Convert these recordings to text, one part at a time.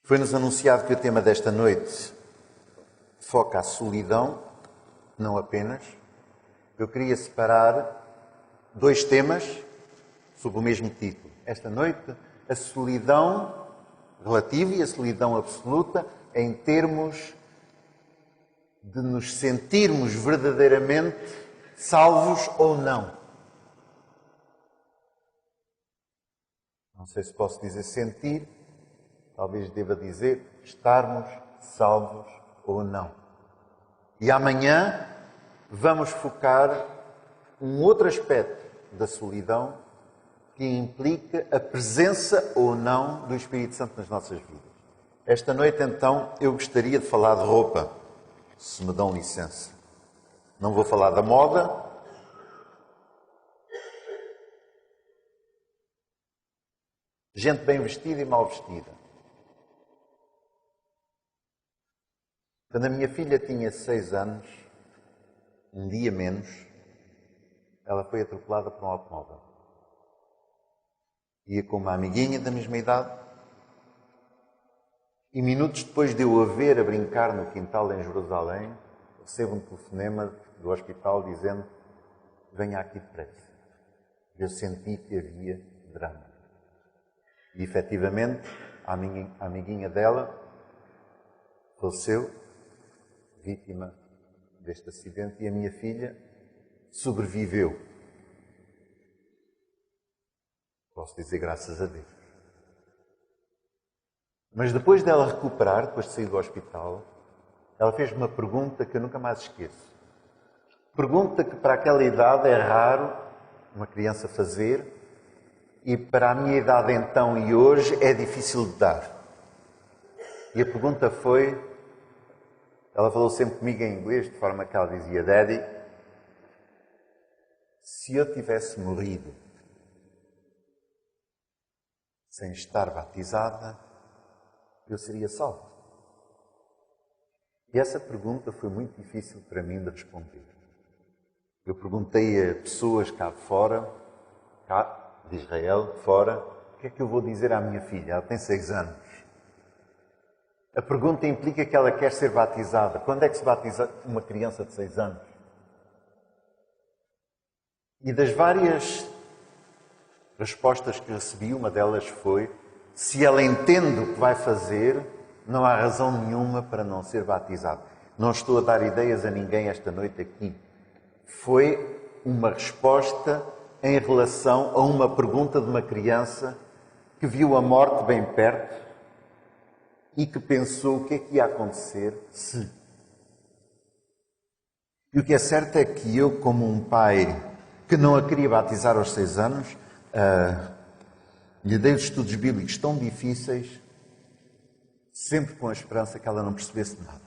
Foi-nos anunciado que o tema desta noite foca a solidão, não apenas. Eu queria separar dois temas sob o mesmo título. Esta noite, a solidão relativa e a solidão absoluta em termos de nos sentirmos verdadeiramente salvos ou não. Não sei se posso dizer sentir, talvez deva dizer estarmos salvos ou não. E amanhã vamos focar um outro aspecto da solidão que implica a presença ou não do Espírito Santo nas nossas vidas. Esta noite, então, eu gostaria de falar de roupa, se me dão licença. Não vou falar da moda. Gente bem vestida e mal vestida. Quando a minha filha tinha 6 anos, um dia menos, ela foi atropelada por um automóvel. Ia com uma amiguinha da mesma idade e minutos depois de eu a ver a brincar no quintal em Jerusalém, recebo um telefonema do hospital dizendo: venha aqui depressa. Eu senti que havia drama. E efetivamente a amiguinha dela faleceu, vítima deste acidente, e a minha filha sobreviveu. Posso dizer graças a Deus. Mas depois dela recuperar, depois de sair do hospital, ela fez uma pergunta que eu nunca mais esqueço. Pergunta que para aquela idade é raro uma criança fazer e para a minha idade então e hoje é difícil de dar. E a pergunta foi, ela falou sempre comigo em inglês, de forma que ela dizia: Daddy, se eu tivesse morrido sem estar batizada, eu seria salvo? E essa pergunta foi muito difícil para mim de responder. Eu perguntei a pessoas cá de fora, cá de Israel, fora, o que é que eu vou dizer à minha filha? Ela tem 6 anos. A pergunta implica que ela quer ser batizada. Quando é que se batiza uma criança de 6 anos? E das várias respostas que recebi, uma delas foi: se ela entende o que vai fazer, não há razão nenhuma para não ser batizado. Não estou a dar ideias a ninguém esta noite aqui. Foi uma resposta em relação a uma pergunta de uma criança que viu a morte bem perto e que pensou o que é que ia acontecer se. E o que é certo é que eu, como um pai que não a queria batizar aos 6 anos, lhe dei os estudos bíblicos tão difíceis, sempre com a esperança que ela não percebesse nada.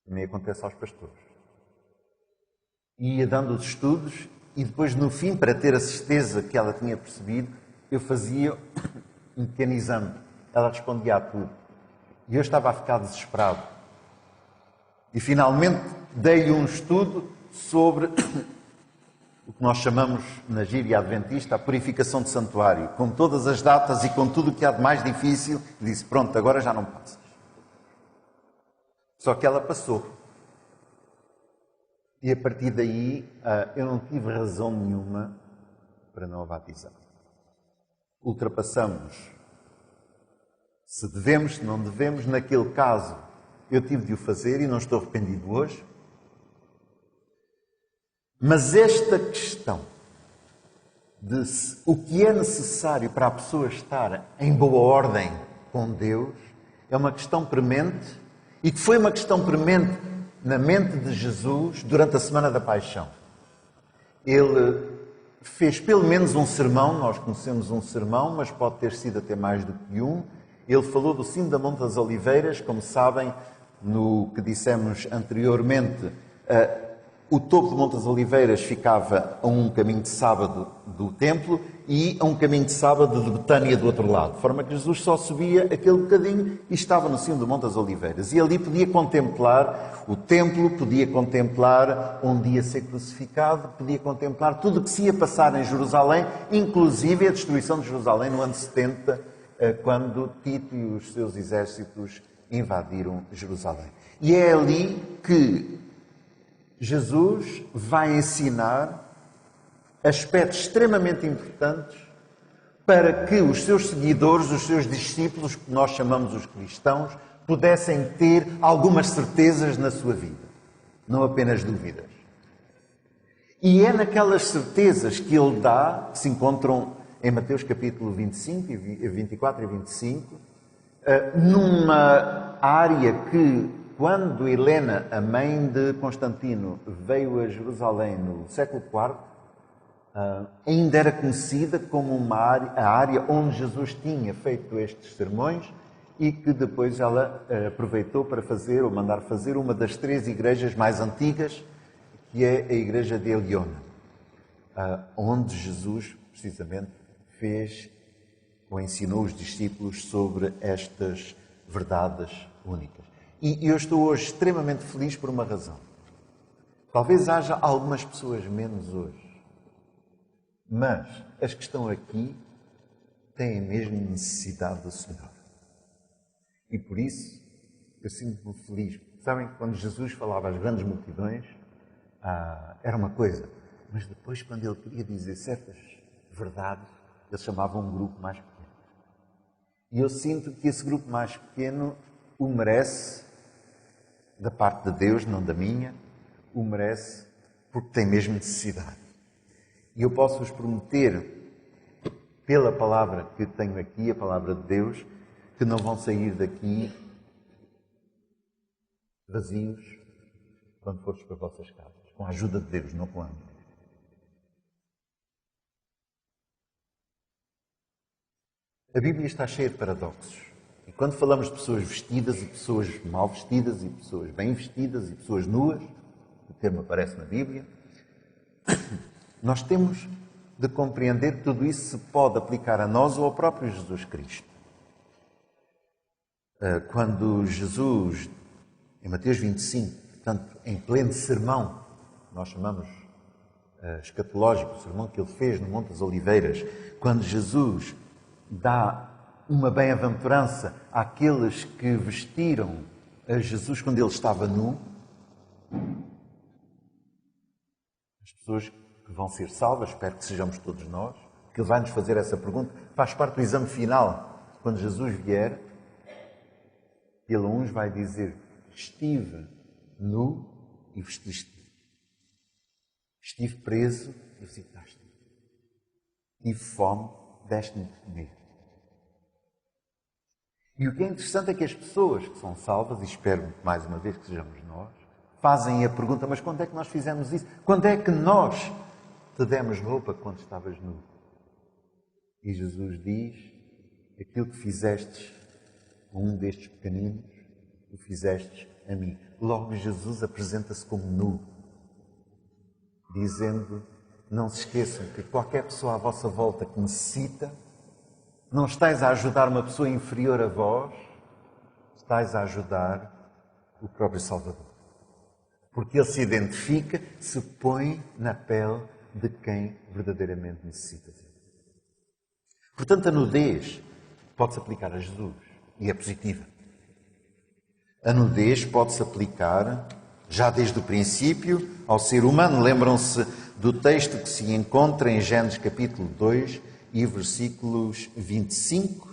Nem acontece aos pastores. Ia dando os estudos e depois, no fim, para ter a certeza que ela tinha percebido, eu fazia um pequeno exame. Ela respondia a tudo. E eu estava a ficar desesperado. E finalmente dei-lhe um estudo sobre o que nós chamamos na gíria adventista a purificação de santuário, com todas as datas e com tudo o que há de mais difícil. Disse: pronto, agora já não passas. Só que ela passou. E a partir daí eu não tive razão nenhuma para não a batizar. Ultrapassamos. Se devemos, se não devemos, naquele caso eu tive de o fazer e não estou arrependido hoje. Mas esta questão de o que é necessário para a pessoa estar em boa ordem com Deus é uma questão premente e que foi uma questão premente na mente de Jesus durante a Semana da Paixão. Ele fez pelo menos um sermão, nós conhecemos um sermão, mas pode ter sido até mais do que um. Ele falou do cimo da Monte das Oliveiras, como sabem, no que dissemos anteriormente, o topo do Monte das Oliveiras ficava a um caminho de sábado do templo e a um caminho de sábado de Betânia do outro lado. De forma que Jesus só subia aquele bocadinho e estava no cimo do Monte das Oliveiras. E ali podia contemplar o templo, podia contemplar onde ia ser crucificado, podia contemplar tudo o que se ia passar em Jerusalém, inclusive a destruição de Jerusalém no ano 70 quando Tito e os seus exércitos invadiram Jerusalém. E é ali que Jesus vai ensinar aspectos extremamente importantes para que os seus seguidores, os seus discípulos, que nós chamamos os cristãos, pudessem ter algumas certezas na sua vida, não apenas dúvidas. E é naquelas certezas que ele dá, que se encontram em Mateus capítulo 25, 24 e 25, numa área que, quando Helena, a mãe de Constantino, veio a Jerusalém no século IV, ainda era conhecida como a área onde Jesus tinha feito estes sermões e que depois ela aproveitou para fazer, ou mandar fazer, uma das 3 igrejas mais antigas, que é a igreja de Eliona, onde Jesus, precisamente, fez ou ensinou os discípulos sobre estas verdades únicas. E eu estou hoje extremamente feliz por uma razão. Talvez haja algumas pessoas menos hoje, mas as que estão aqui têm mesmo necessidade do Senhor. E por isso eu sinto-me feliz. Sabem que quando Jesus falava às grandes multidões, era uma coisa, mas depois, quando ele queria dizer certas verdades, ele chamava um grupo mais pequeno. E eu sinto que esse grupo mais pequeno o merece, da parte de Deus, não da minha, o merece porque tem mesmo necessidade. E eu posso-vos prometer, pela palavra que tenho aqui, a palavra de Deus, que não vão sair daqui vazios quando fores para as vossas casas, com a ajuda de Deus, não com a minha. A Bíblia está cheia de paradoxos. E quando falamos de pessoas vestidas e pessoas mal vestidas e pessoas bem vestidas e pessoas nuas, o termo aparece na Bíblia, nós temos de compreender que tudo isso se pode aplicar a nós ou ao próprio Jesus Cristo. Quando Jesus, em Mateus 25, portanto, em pleno sermão, nós chamamos escatológico, o sermão que ele fez no Monte das Oliveiras, quando Jesus dá uma bem-aventurança àqueles que vestiram a Jesus quando ele estava nu, as pessoas que vão ser salvas, espero que sejamos todos nós, que ele vai nos fazer essa pergunta, faz parte do exame final, quando Jesus vier, ele a uns vai dizer: estive nu e vestiste-me. Estive preso e visitaste-me. Tive fome, deste-me de comer. E o que é interessante é que as pessoas que são salvas, e espero mais uma vez que sejamos nós, fazem a pergunta: mas quando é que nós fizemos isso? Quando é que nós te demos roupa quando estavas nu? E Jesus diz: aquilo que fizestes a um destes pequeninos, o fizestes a mim. Logo Jesus apresenta-se como nu, dizendo: não se esqueçam que qualquer pessoa à vossa volta que necessita, não estáis a ajudar uma pessoa inferior a vós, estáis a ajudar o próprio Salvador. Porque ele se identifica, se põe na pele de quem verdadeiramente necessita dele. Portanto, a nudez pode-se aplicar a Jesus e é positiva. A nudez pode-se aplicar, já desde o princípio, ao ser humano. Lembram-se do texto que se encontra em Gênesis capítulo 2 e versículos 25,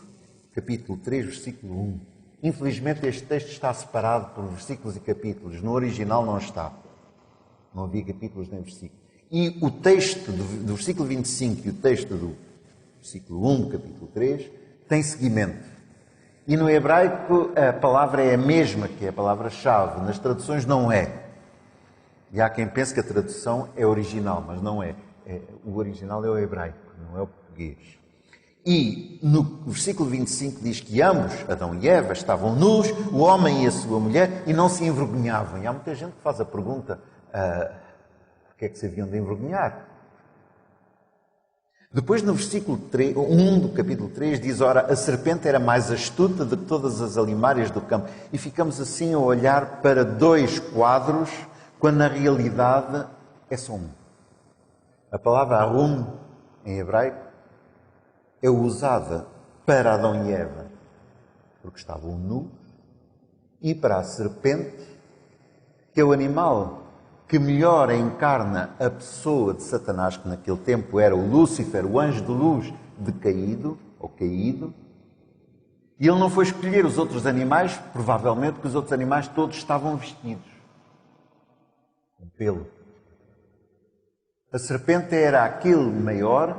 capítulo 3, versículo 1. Infelizmente este texto está separado por versículos e capítulos. No original não está. Não havia capítulos nem versículos. E o texto do versículo 25 e o texto do versículo 1 do capítulo 3 tem seguimento. E no hebraico a palavra é a mesma, que é a palavra-chave. Nas traduções não é. E há quem pense que a tradução é original, mas não é. O original é o hebraico, não é o português. E no versículo 25 diz que ambos, Adão e Eva, estavam nus, o homem e a sua mulher, e não se envergonhavam. E há muita gente que faz a pergunta: porque é que se haviam de envergonhar? Depois, no versículo 1 do capítulo 3, diz: ora, a serpente era mais astuta de todas as alimárias do campo. E ficamos assim a olhar para dois quadros, quando na realidade é só um. A palavra arum, em hebraico, é usada para Adão e Eva, porque estavam nus, e para a serpente, que é o animal que melhor encarna a pessoa de Satanás, que naquele tempo era o Lúcifer, o anjo de luz decaído, ou caído. E ele não foi escolher os outros animais, provavelmente porque os outros animais todos estavam vestidos com pelo. A serpente era aquele maior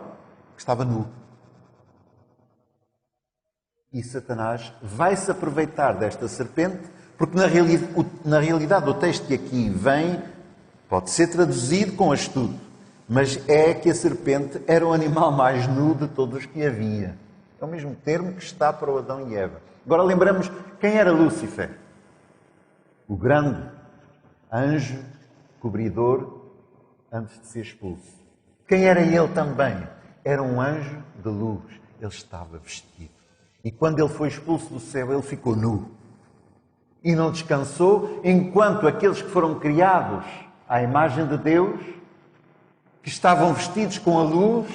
que estava nu. E Satanás vai se aproveitar desta serpente, porque na realidade o texto que aqui vem pode ser traduzido com astuto, mas é que a serpente era o animal mais nu de todos os que havia. É o mesmo termo que está para o Adão e Eva. Agora lembramos quem era Lúcifer. O grande anjo cobridor antes de ser expulso. Quem era ele também? Era um anjo de luz. Ele estava vestido. E quando ele foi expulso do céu, ele ficou nu. E não descansou enquanto aqueles que foram criados à imagem de Deus, que estavam vestidos com a luz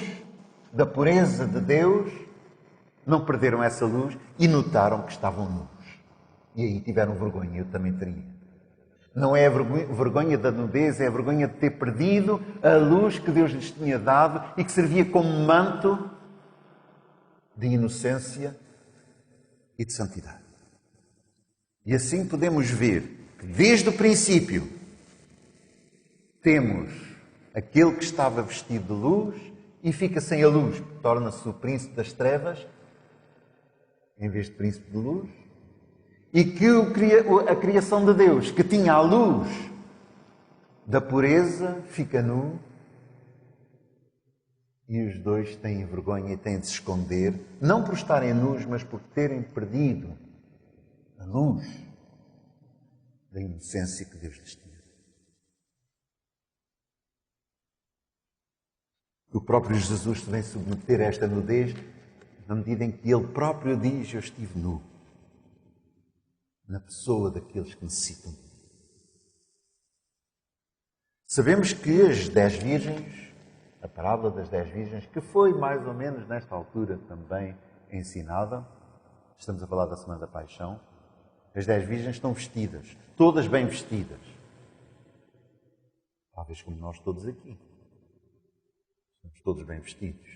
da pureza de Deus, não perderam essa luz e notaram que estavam nus. E aí tiveram vergonha, eu também teria. Não é a vergonha da nudez, é a vergonha de ter perdido a luz que Deus lhes tinha dado e que servia como manto de inocência e de santidade. E assim podemos ver que desde o princípio temos aquele que estava vestido de luz e fica sem a luz, torna-se o príncipe das trevas, em vez de príncipe de luz, e que a criação de Deus, que tinha a luz da pureza, fica nu, e os dois têm vergonha e têm de se esconder, não por estarem nus, mas por terem perdido a luz da inocência que Deus lhes tinha. O próprio Jesus se vem submeter a esta nudez na medida em que Ele próprio diz: eu estive nu, na pessoa daqueles que necessitam. Sabemos que as 10 virgens, a parábola das 10 virgens, que foi mais ou menos nesta altura também ensinada, estamos a falar da Semana da Paixão, as 10 virgens estão vestidas, todas bem vestidas. Talvez como nós todos aqui. Estamos todos bem vestidos.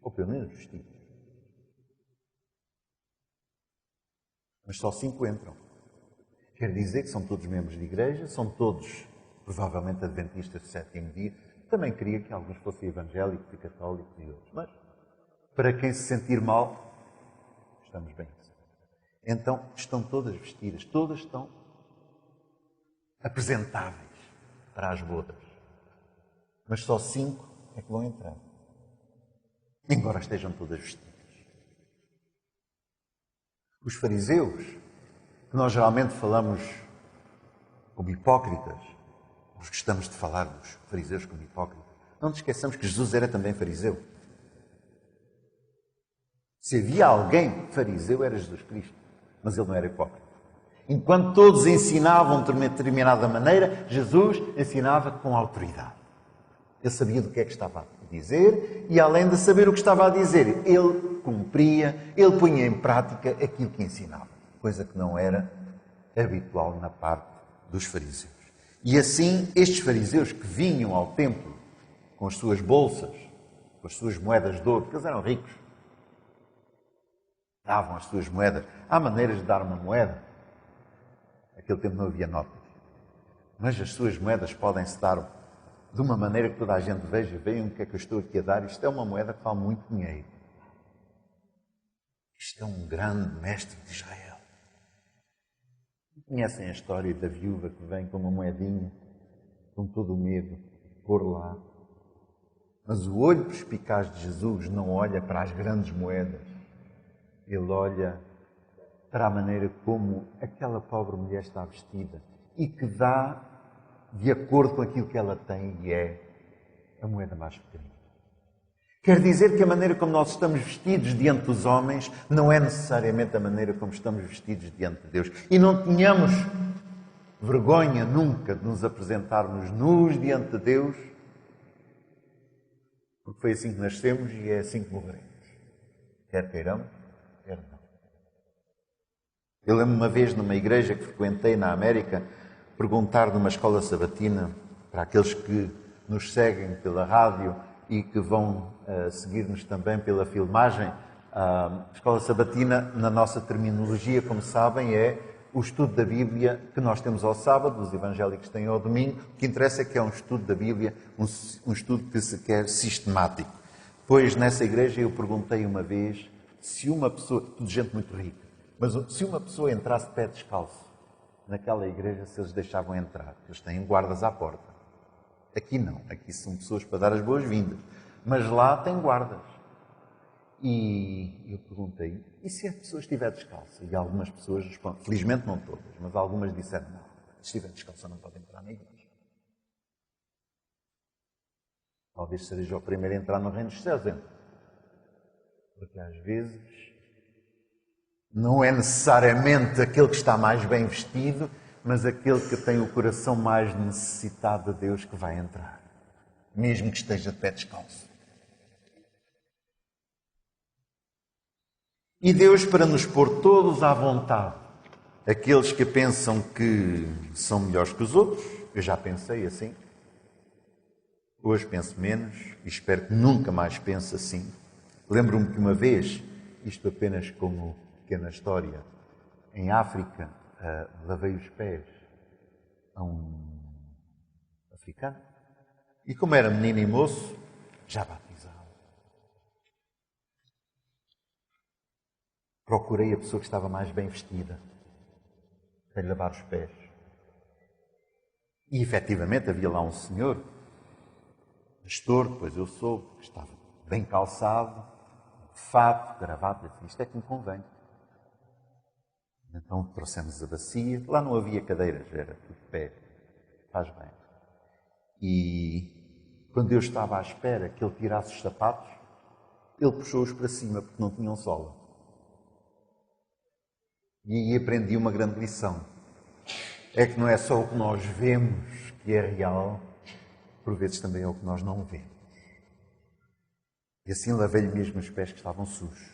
Ou pelo menos vestidos. Mas só 5 entram. Quer dizer que são todos membros de igreja, são todos, provavelmente, adventistas do sétimo dia. Também queria que alguns fossem evangélicos e católicos e outros. Mas, para quem se sentir mal, estamos bem. Então, estão todas vestidas, todas estão apresentáveis para as bodas. Mas só 5 é que vão entrar. Embora estejam todas vestidas. Os fariseus, que nós geralmente falamos como hipócritas, nós gostamos de falar dos fariseus como hipócritas, não nos esqueçamos que Jesus era também fariseu. Se havia alguém fariseu, era Jesus Cristo, mas ele não era hipócrita. Enquanto todos ensinavam de uma determinada maneira, Jesus ensinava com autoridade. Ele sabia do que é que estava a dizer e, além de saber o que estava a dizer, ele cumpria, ele punha em prática aquilo que ensinava, coisa que não era habitual na parte dos fariseus. E assim, estes fariseus que vinham ao templo com as suas bolsas, com as suas moedas de ouro, porque eles eram ricos, davam as suas moedas. Há maneiras de dar uma moeda. Naquele tempo não havia notas. Mas as suas moedas podem-se dar de uma maneira que toda a gente veja, vejam o que é que eu estou aqui a dar. Isto é uma moeda que vale muito dinheiro. Isto é um grande mestre de Israel. Conhecem a história da viúva que vem com uma moedinha, com todo o medo, pôr lá. Mas o olho perspicaz de Jesus não olha para as grandes moedas. Ele olha para a maneira como aquela pobre mulher está vestida e que dá de acordo com aquilo que ela tem e é a moeda mais pequena. Quer dizer que a maneira como nós estamos vestidos diante dos homens não é necessariamente a maneira como estamos vestidos diante de Deus. E não tenhamos vergonha nunca de nos apresentarmos nus diante de Deus, porque foi assim que nascemos e é assim que morreremos. Quer queiramos, perdão. Eu lembro uma vez numa igreja que frequentei na América, perguntar numa escola sabatina, para aqueles que nos seguem pela rádio e que vão seguir-nos também pela filmagem, a escola sabatina, na nossa terminologia, como sabem, é o estudo da Bíblia que nós temos ao sábado, os evangélicos têm ao domingo. O que interessa é que é um estudo da Bíblia, um estudo que se quer sistemático. Pois nessa igreja eu perguntei uma vez se uma pessoa, tudo gente muito rica, mas se uma pessoa entrasse de pé descalço naquela igreja, se eles deixavam entrar. Eles têm guardas à porta. Aqui não, aqui são pessoas para dar as boas-vindas. Mas lá tem guardas. E eu perguntei, e se a pessoa estiver descalça? E algumas pessoas respondem, felizmente não todas, mas algumas disseram, não, se estiver descalça não pode entrar na igreja. Talvez seja o primeiro a entrar no reino dos céus, entra. Porque às vezes não é necessariamente aquele que está mais bem vestido, mas aquele que tem o coração mais necessitado de Deus que vai entrar, mesmo que esteja de pé descalço. E Deus, para nos pôr todos à vontade, aqueles que pensam que são melhores que os outros, eu já pensei assim, hoje penso menos e espero que nunca mais pense assim. Lembro-me que uma vez, isto apenas como pequena história, em África, lavei os pés a um africano e como era menino e moço, já batizava. Procurei a pessoa que estava mais bem vestida para lhe lavar os pés. E efetivamente havia lá um senhor, pastor, depois eu soube, que estava bem calçado, fato, gravata, disse, isto é que me convém. Então trouxemos a bacia, lá não havia cadeiras, era tudo de pé, faz bem. E quando eu estava à espera que ele tirasse os sapatos, ele puxou-os para cima porque não tinham sola. E aí aprendi uma grande lição. É que não é só o que nós vemos que é real, por vezes também é o que nós não vemos. E assim lavei-lhe mesmo os pés que estavam sujos.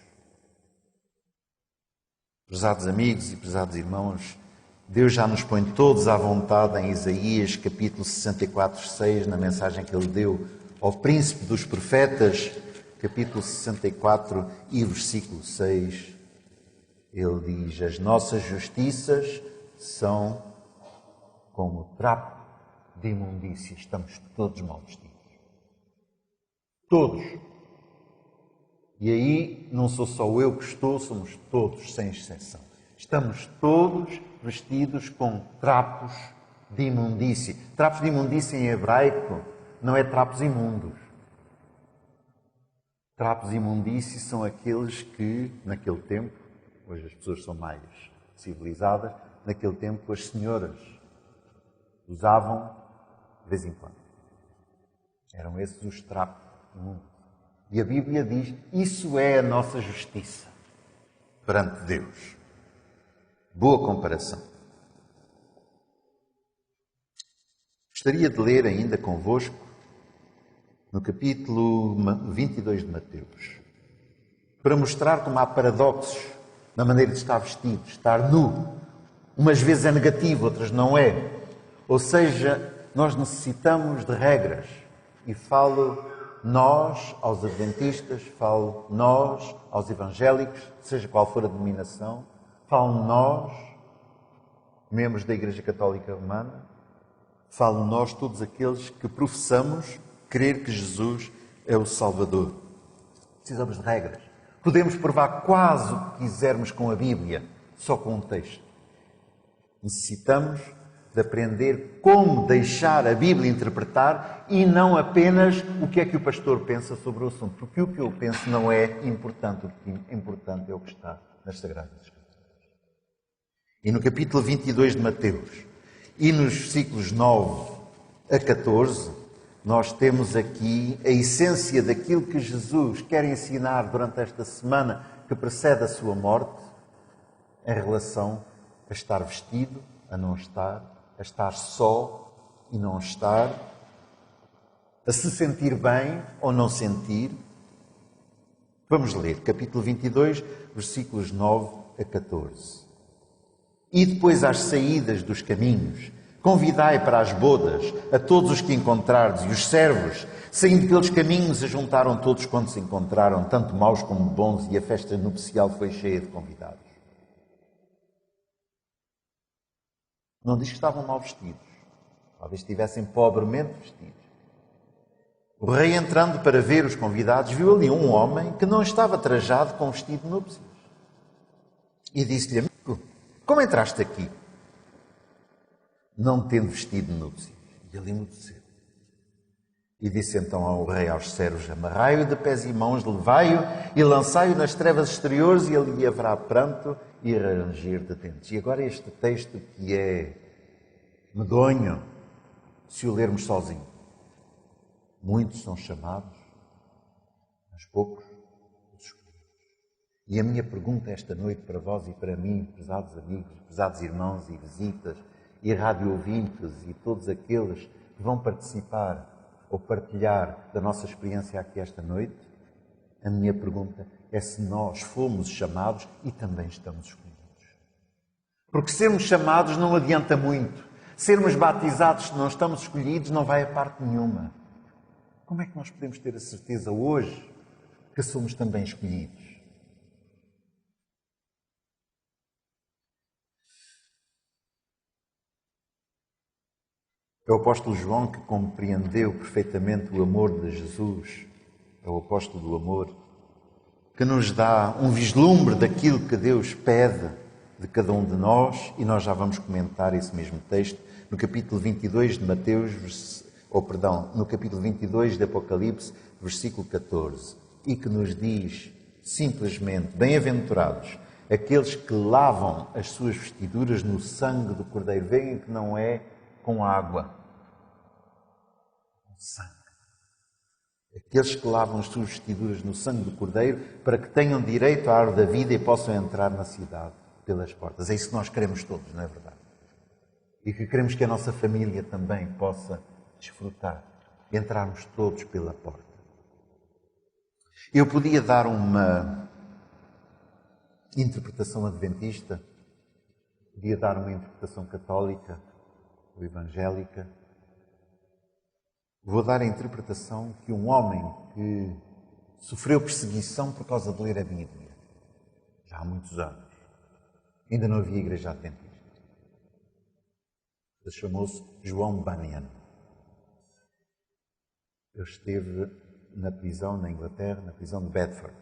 Prezados amigos e prezados irmãos, Deus já nos põe todos à vontade em Isaías, capítulo 64, 6, na mensagem que Ele deu ao príncipe dos profetas, capítulo 64 e versículo 6. Ele diz, as nossas justiças são como trapo de imundícia. Estamos todos mal vestidos. Todos. E aí não sou só eu que estou, somos todos, sem exceção. Estamos todos vestidos com trapos de imundícia. Trapos de imundícia em hebraico não é trapos imundos. Trapos de imundícia são aqueles que, naquele tempo, hoje as pessoas são mais civilizadas, naquele tempo as senhoras usavam de vez em quando. Eram esses os trapos imundos. E a Bíblia diz, isso é a nossa justiça perante Deus. Boa comparação. Gostaria de ler ainda convosco no capítulo 22 de Mateus, para mostrar como há paradoxos na maneira de estar vestido, estar nu. Umas vezes é negativo, outras não é. Ou seja, nós necessitamos de regras. E falo nós aos adventistas, falo nós aos evangélicos, seja qual for a denominação, falo nós, membros da Igreja Católica Romana, falo nós, todos aqueles que professamos crer que Jesus é o Salvador. Precisamos de regras. Podemos provar quase o que quisermos com a Bíblia, só com um texto. Necessitamos de aprender como deixar a Bíblia interpretar e não apenas o que é que o pastor pensa sobre o assunto. Porque o que eu penso não é importante. O que é importante é o que está nas Sagradas Escrituras. E no capítulo 22 de Mateus e nos versículos 9 a 14, nós temos aqui a essência daquilo que Jesus quer ensinar durante esta semana que precede a sua morte, em relação a estar vestido, a não estar, a estar só e não estar, a se sentir bem ou não sentir, Vamos ler capítulo 22, versículos 9 a 14. E depois às saídas dos caminhos, convidai para as bodas a todos os que encontrardes, e os servos, saindo pelos caminhos, ajuntaram todos quantos se encontraram, tanto maus como bons, e a festa nupcial foi cheia de convidados. Não diz que estavam mal vestidos, talvez estivessem pobremente vestidos. O rei, entrando para ver os convidados, viu ali um homem que não estava trajado com vestido de núpcias. E disse-lhe: amigo, como entraste aqui, não tendo vestido de núpcias? E ele emudeceu. E disse então ao rei aos servos: amarrai-o de pés e mãos, levai-o e lançai-o nas trevas exteriores, e ali haverá pranto e ranger de dentes. E agora este texto que é medonho, se o lermos sozinho. Muitos são chamados, mas poucos os escolhidos. E a minha pergunta esta noite para vós e para mim, prezados amigos, prezados irmãos e visitas, e rádio ouvintes e todos aqueles que vão participar ou partilhar da nossa experiência aqui esta noite, a minha pergunta é se nós fomos chamados e também estamos escolhidos. Porque sermos chamados não adianta muito. Sermos batizados, se não estamos escolhidos, não vai a parte nenhuma. Como é que nós podemos ter a certeza hoje que somos também escolhidos? É o apóstolo João que compreendeu perfeitamente o amor de Jesus, é o apóstolo do amor, que nos dá um vislumbre daquilo que Deus pede de cada um de nós, e nós já vamos comentar esse mesmo texto no capítulo 22 de Mateus, no capítulo 22 de Apocalipse, versículo 14, e que nos diz simplesmente: bem-aventurados aqueles que lavam as suas vestiduras no sangue do Cordeiro. Veem que não é com água, com sangue. Aqueles que lavam as suas vestiduras no sangue do Cordeiro, para que tenham direito à árvore da vida e possam entrar na cidade pelas portas. É isso que nós queremos todos, não é verdade? E que queremos que a nossa família também possa desfrutar, entrarmos todos pela porta. Eu podia dar uma interpretação adventista, podia dar uma interpretação católica ou evangélica. Vou dar a interpretação que um homem que sofreu perseguição por causa de ler a Bíblia, já há muitos anos, ainda não havia igreja adventista, chamou-se João Bunyan. Ele esteve na prisão na Inglaterra, na prisão de Bedford.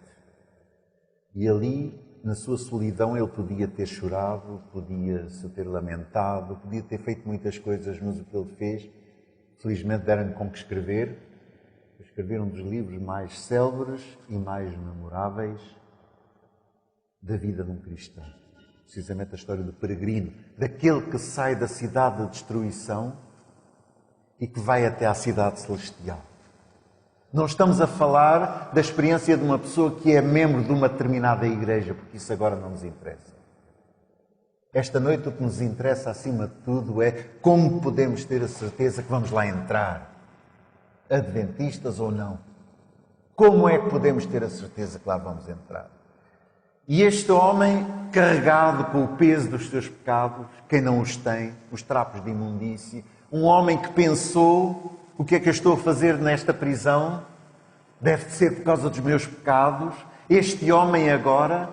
E ali, na sua solidão, ele podia ter chorado, podia se ter lamentado, podia ter feito muitas coisas, mas o que ele fez, felizmente deram-lhe com que escrever. Escrever um dos livros mais célebres e mais memoráveis da vida de um cristão. Precisamente a história do peregrino, daquele que sai da cidade da destruição e que vai até à cidade celestial. Não estamos a falar da experiência de uma pessoa que é membro de uma determinada igreja, porque isso agora não nos interessa. Esta noite o que nos interessa, acima de tudo, é como podemos ter a certeza que vamos lá entrar, adventistas ou não. Como é que podemos ter a certeza que lá vamos entrar? E este homem, carregado com o peso dos seus pecados, quem não os tem, os trapos de imundície, um homem que pensou: o que é que eu estou a fazer nesta prisão? Deve ser por causa dos meus pecados. Este homem agora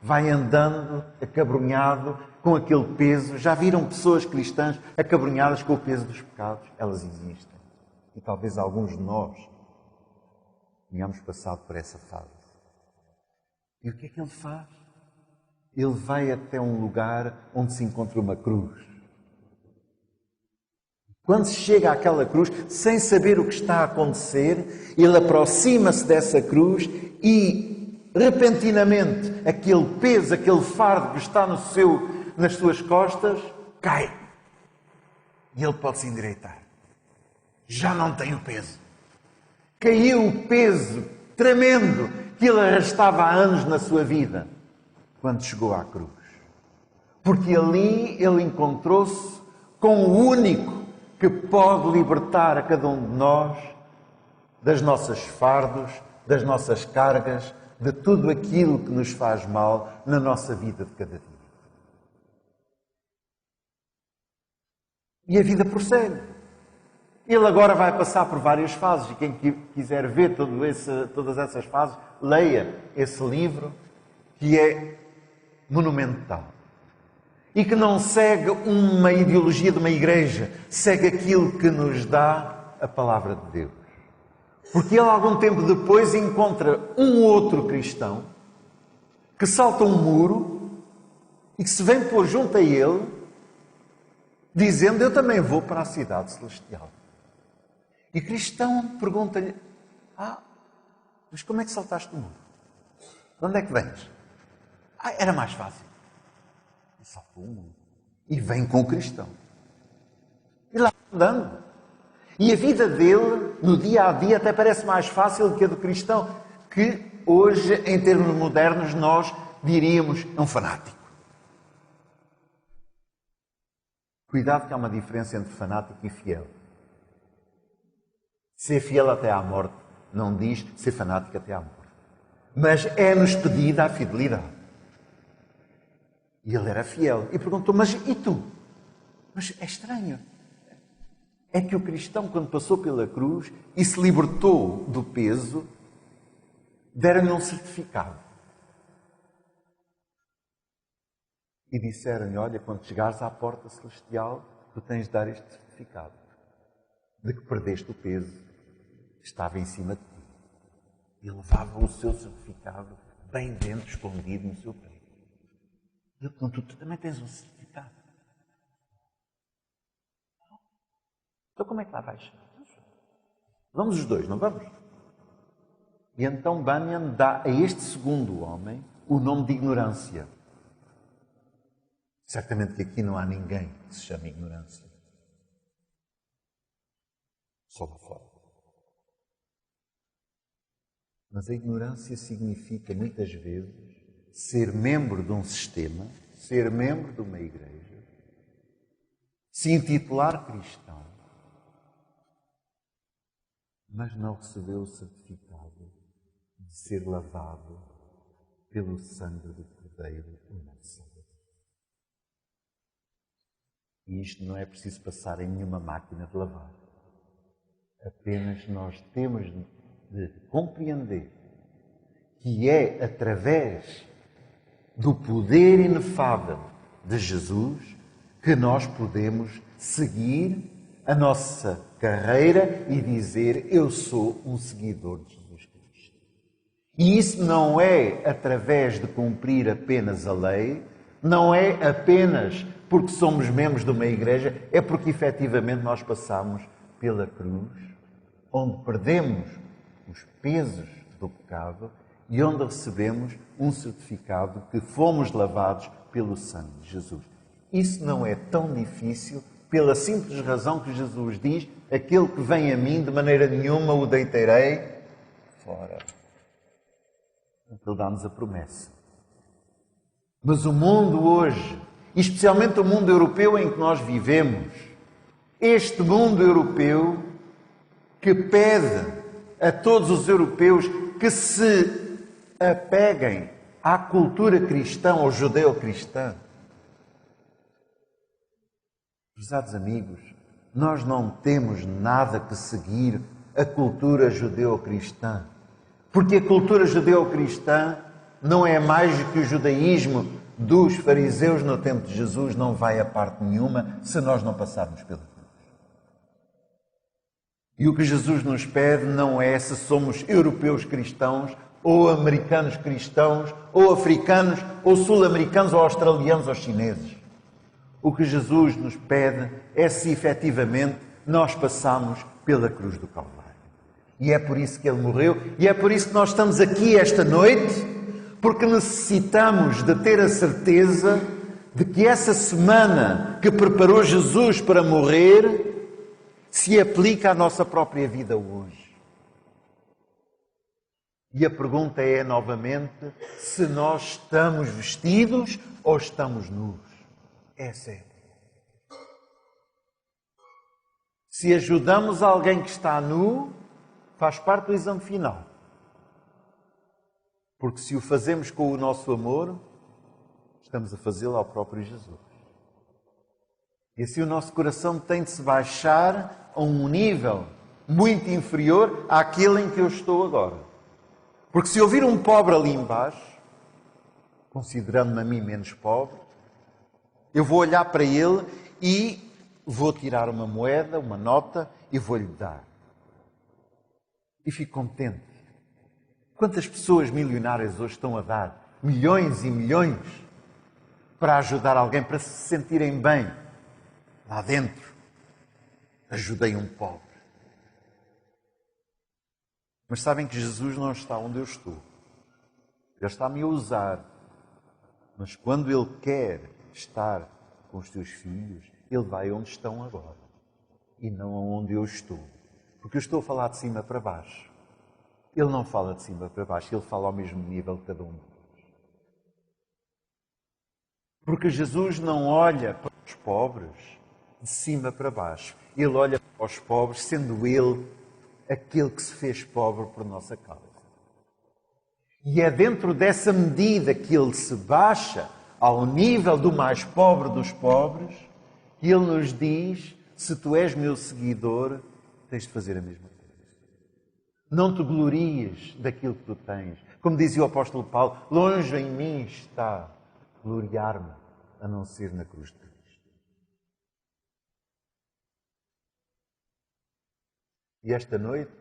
vai andando acabrunhado com aquele peso. Já viram pessoas cristãs acabrunhadas com o peso dos pecados? Elas existem. E talvez alguns de nós tenhamos passado por essa fase. E o que é que ele faz? Ele vai até um lugar onde se encontra uma cruz. Quando se chega àquela cruz, sem saber o que está a acontecer, ele aproxima-se dessa cruz e, repentinamente, aquele peso, aquele fardo que está nas suas costas, cai. E ele pode se endireitar. Já não tem o peso. Caiu o peso tremendo que ele arrastava há anos na sua vida, quando chegou à cruz. Porque ali ele encontrou-se com o único que pode libertar a cada um de nós das nossas fardos, das nossas cargas, de tudo aquilo que nos faz mal na nossa vida de cada dia. E a vida prossegue. Ele agora vai passar por várias fases, e quem quiser ver todas essas fases, leia esse livro, que é monumental. E que não segue uma ideologia de uma igreja, segue aquilo que nos dá a palavra de Deus. Porque ele, algum tempo depois, encontra um outro cristão que salta um muro e que se vem pôr junto a ele, dizendo: eu também vou para a cidade celestial. E o cristão pergunta-lhe: mas como é que saltaste o muro? De onde é que vens? Era mais fácil. E saltou o muro. E vem com o cristão. E lá andando. E a vida dele, no dia a dia, até parece mais fácil do que a do cristão, que hoje, em termos modernos, nós diríamos é um fanático. Cuidado, que há uma diferença entre fanático e fiel. Ser fiel até à morte não diz ser fanático até à morte. Mas é-nos pedida a fidelidade. E ele era fiel. E perguntou: mas e tu? Mas é estranho. É que o cristão, quando passou pela cruz e se libertou do peso, deram-lhe um certificado. E disseram-lhe: olha, quando chegares à porta celestial, tu tens de dar este certificado de que perdeste o peso que estava em cima de ti. E levava o seu certificado bem dentro, escondido no seu peito. E ele perguntou: tu também tens um certificado? Então como é que lá vais? Vamos os dois, não vamos? E então Bunyan dá a este segundo homem o nome de ignorância. Certamente que aqui não há ninguém que se chame ignorância. Só lá fora. Mas a ignorância significa, muitas vezes, ser membro de um sistema, ser membro de uma igreja, se intitular cristão, mas não receber o certificado de ser lavado pelo sangue do Cordeiro, o nosso Salvador. E isto não é preciso passar em nenhuma máquina de lavar. Apenas nós temos de compreender que é através do poder inefável de Jesus que nós podemos seguir a nossa carreira e dizer: eu sou um seguidor de Jesus Cristo. E isso não é através de cumprir apenas a lei, não é apenas porque somos membros de uma igreja, é porque efetivamente nós passamos pela cruz, onde perdemos os pesos do pecado e onde recebemos um certificado que fomos lavados pelo sangue de Jesus. Isso não é tão difícil, pela simples razão que Jesus diz: aquele que vem a mim, de maneira nenhuma o deitarei fora. Ele dá-nos a promessa. Mas o mundo hoje, e especialmente o mundo europeu em que nós vivemos, este mundo europeu que pede a todos os europeus que se apeguem à cultura cristã ou judeu-cristã. Prezados amigos, nós não temos nada que seguir a cultura judeu-cristã, porque a cultura judeu-cristã não é mais do que o judaísmo dos fariseus no tempo de Jesus, não vai a parte nenhuma se nós não passarmos pela cruz. E o que Jesus nos pede não é se somos europeus cristãos, ou americanos cristãos, ou africanos, ou sul-americanos, ou australianos, ou chineses. O que Jesus nos pede é se efetivamente nós passamos pela cruz do Calvário. E é por isso que Ele morreu, e é por isso que nós estamos aqui esta noite, porque necessitamos de ter a certeza de que essa semana que preparou Jesus para morrer se aplica à nossa própria vida hoje. E a pergunta é, novamente, se nós estamos vestidos ou estamos nus. Essa é. Se ajudamos alguém que está nu, faz parte do exame final. Porque se o fazemos com o nosso amor, estamos a fazê-lo ao próprio Jesus. E assim o nosso coração tem de se baixar a um nível muito inferior àquele em que eu estou agora. Porque se eu vir um pobre ali embaixo, considerando-me a mim menos pobre, eu vou olhar para ele e vou tirar uma moeda, uma nota e vou-lhe dar. E fico contente. Quantas pessoas milionárias hoje estão a dar milhões e milhões para ajudar alguém, para se sentirem bem lá dentro? Ajudei um pobre. Mas sabem que Jesus não está onde eu estou. Ele está-me a usar. Mas quando Ele quer estar com os teus filhos, Ele vai onde estão agora. E não aonde eu estou. Porque eu estou a falar de cima para baixo. Ele não fala de cima para baixo. Ele fala ao mesmo nível de cada um de nós. Porque Jesus não olha para os pobres de cima para baixo. Ele olha para os pobres, sendo Ele aquele que se fez pobre por nossa causa. E é dentro dessa medida que Ele se baixa ao nível do mais pobre dos pobres que Ele nos diz: se tu és meu seguidor, tens de fazer a mesma coisa. Não te glorias daquilo que tu tens. Como dizia o apóstolo Paulo, longe em mim está gloriar-me, a não ser na cruz de Cristo. E esta noite,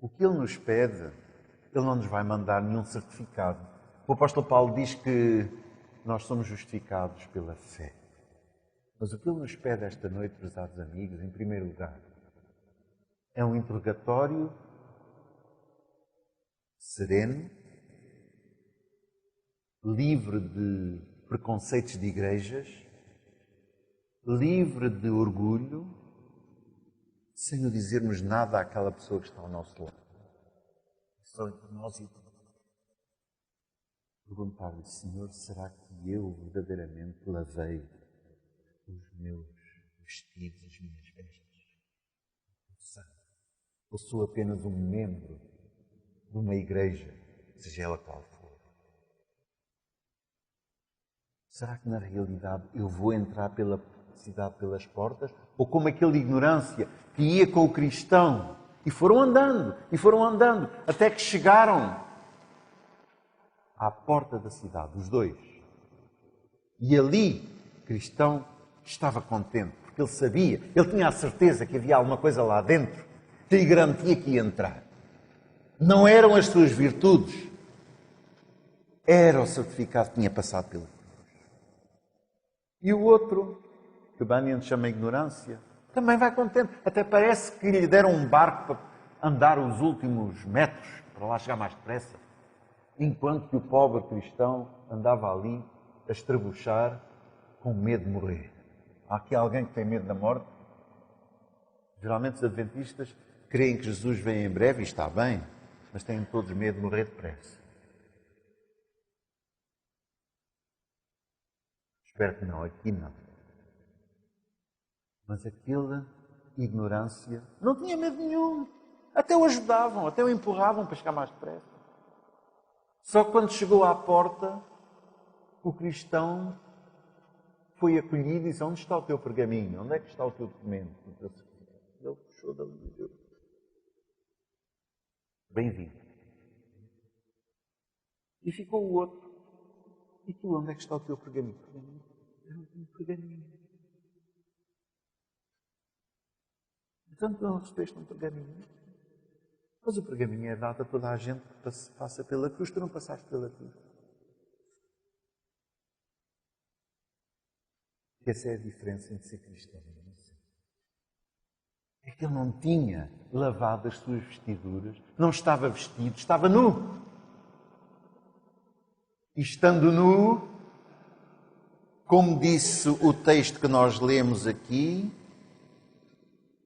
o que Ele nos pede, Ele não nos vai mandar nenhum certificado. O apóstolo Paulo diz que nós somos justificados pela fé. Mas o que Ele nos pede esta noite, prezados amigos, em primeiro lugar, é um interrogatório sereno, livre de preconceitos de igrejas, livre de orgulho, sem não dizermos nada àquela pessoa que está ao nosso lado. Só entre nós e Deus. Perguntar-lhe: Senhor, será que eu verdadeiramente lavei os meus vestidos, as minhas vestes? Ou sou apenas um membro de uma igreja, seja ela qual for? Será que na realidade eu vou entrar pela cidade pelas portas? Ou como aquele ignorância que ia com o cristão e foram andando, até que chegaram à porta da cidade, os dois. E ali, o cristão estava contente, porque ele sabia, ele tinha a certeza que havia alguma coisa lá dentro que lhe garantia que ia entrar. Não eram as suas virtudes, era o certificado que tinha passado pela cruz. E o outro, que Bunyan chama ignorância, também vai contente. Até parece que lhe deram um barco para andar os últimos metros, para lá chegar mais depressa. Enquanto que o pobre cristão andava ali a estrebuchar com medo de morrer. Há aqui alguém que tem medo da morte? Geralmente os adventistas creem que Jesus vem em breve e está bem, mas têm todos medo de morrer depressa. Espero que não, aqui não. Mas aquela ignorância não tinha medo nenhum. Até o ajudavam, até o empurravam para chegar mais depressa. Só que quando chegou à porta, o cristão foi acolhido e disse: onde está o teu pergaminho? Onde é que está o teu documento? Ele puxou dali e deu: bem-vindo. E ficou o outro: e tu, onde é que está o teu pergaminho? Eu não tenho pergaminho. Então tu não recebeste um pergaminho? Mas o pergaminho é dado a toda a gente que passa pela cruz. Tu não passaste pela cruz. E essa é a diferença entre ser cristão e não ser. É que ele não tinha lavado as suas vestiduras, não estava vestido, estava nu. E estando nu, como disse o texto que nós lemos aqui,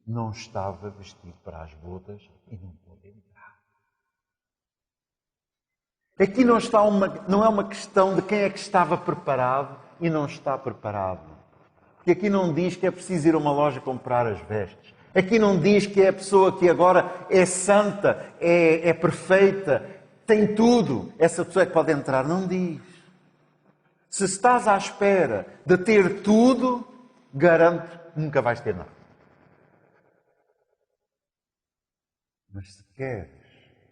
não estava vestido para as bodas e não pôde entrar. Aqui não é uma questão de quem é que estava preparado e não está preparado. Porque aqui não diz que é preciso ir a uma loja comprar as vestes. Aqui não diz que é a pessoa que agora é santa, é perfeita, tem tudo, essa pessoa é que pode entrar. Não diz. Se estás à espera de ter tudo, garanto que nunca vais ter nada. Mas se queres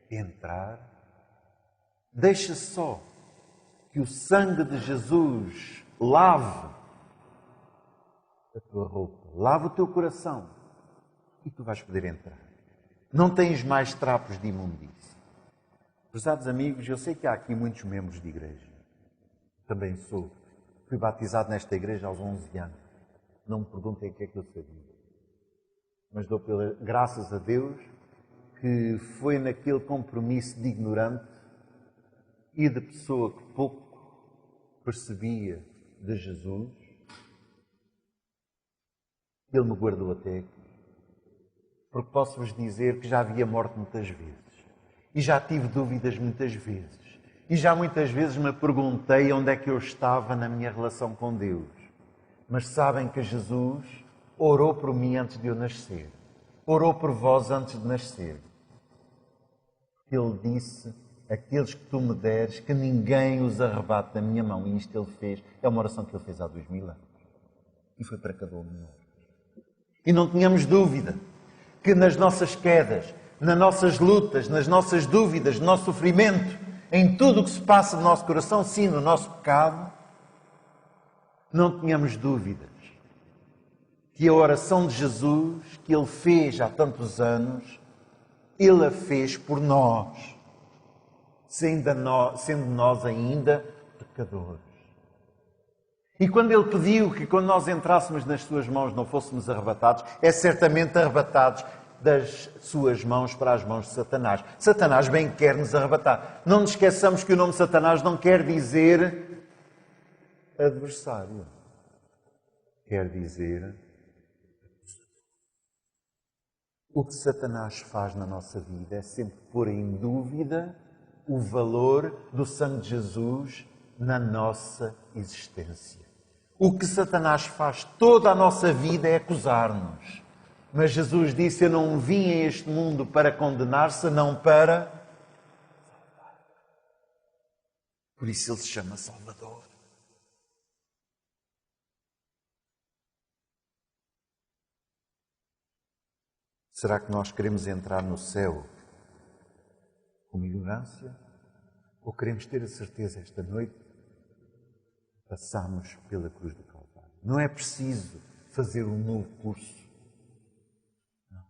entrar, deixa só que o sangue de Jesus lave a tua roupa, lave o teu coração e tu vais poder entrar. Não tens mais trapos de imundície. Prezados amigos, eu sei que há aqui muitos membros de igreja. Também sou. Fui batizado nesta igreja aos 11 anos. Não me perguntem o que é que eu sabia. Mas dou graças a Deus que foi naquele compromisso de ignorante e de pessoa que pouco percebia de Jesus, que Ele me guardou até aqui. Porque posso-vos dizer que já havia morte muitas vezes. E já tive dúvidas muitas vezes. E já muitas vezes me perguntei onde é que eu estava na minha relação com Deus. Mas sabem que Jesus orou por mim antes de eu nascer. Orou por vós antes de nascer. Ele disse: aqueles que tu me deres, que ninguém os arrebate da minha mão. E isto Ele fez. É uma oração que Ele fez há 2000 anos. E foi para cada um de nós. E não tenhamos dúvida que nas nossas quedas, nas nossas lutas, nas nossas dúvidas, no nosso sofrimento, em tudo o que se passa no nosso coração, sim, no nosso pecado, não tenhamos dúvidas que a oração de Jesus, que Ele fez há tantos anos, Ele a fez por nós, sendo nós ainda pecadores. E quando Ele pediu que quando nós entrássemos nas suas mãos não fôssemos arrebatados, é certamente arrebatados das suas mãos para as mãos de Satanás. Satanás bem quer nos arrebatar. Não nos esqueçamos que o nome Satanás não quer dizer adversário. Quer dizer o que Satanás faz na nossa vida é sempre pôr em dúvida o valor do sangue de Jesus na nossa existência. O que Satanás faz toda a nossa vida é acusar-nos. Mas Jesus disse: eu não vim a este mundo para condenar, senão para salvar. Por isso Ele se chama Salvador. Será que nós queremos entrar no céu com ignorância? Ou queremos ter a certeza esta noite passamos pela cruz do Calvário? Não é preciso fazer um novo curso. Não.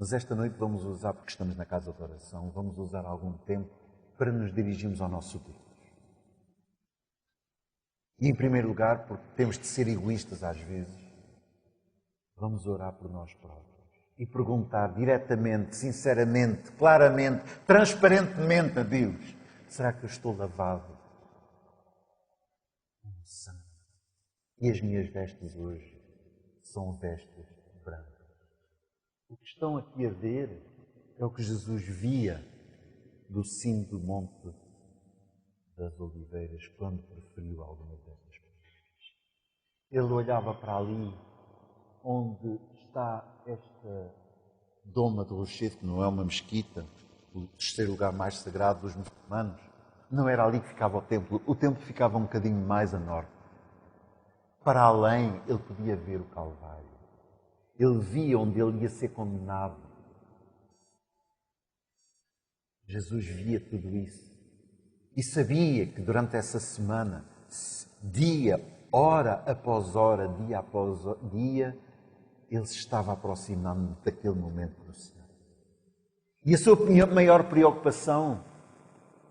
Mas esta noite vamos usar, porque estamos na casa de oração, vamos usar algum tempo para nos dirigirmos ao nosso Deus. E em primeiro lugar, porque temos de ser egoístas às vezes, vamos orar por nós próprios e perguntar diretamente, sinceramente, claramente, transparentemente a Deus: será que eu estou lavado com sangue? E as minhas vestes hoje são vestes brancas. O que estão aqui a ver é o que Jesus via do cimo do Monte das Oliveiras quando preferiu algumas destas coisas. Ele olhava para ali onde está esta doma do rochedo, que não é uma mesquita, o terceiro lugar mais sagrado dos muçulmanos. Não era ali que ficava o templo ficava um bocadinho mais a norte. Para além, ele podia ver o Calvário. Ele via onde ele ia ser condenado. Jesus via tudo isso. E sabia que durante essa semana, dia, hora após hora, dia após dia, ele se estava aproximando daquele momento crucial. E a sua maior preocupação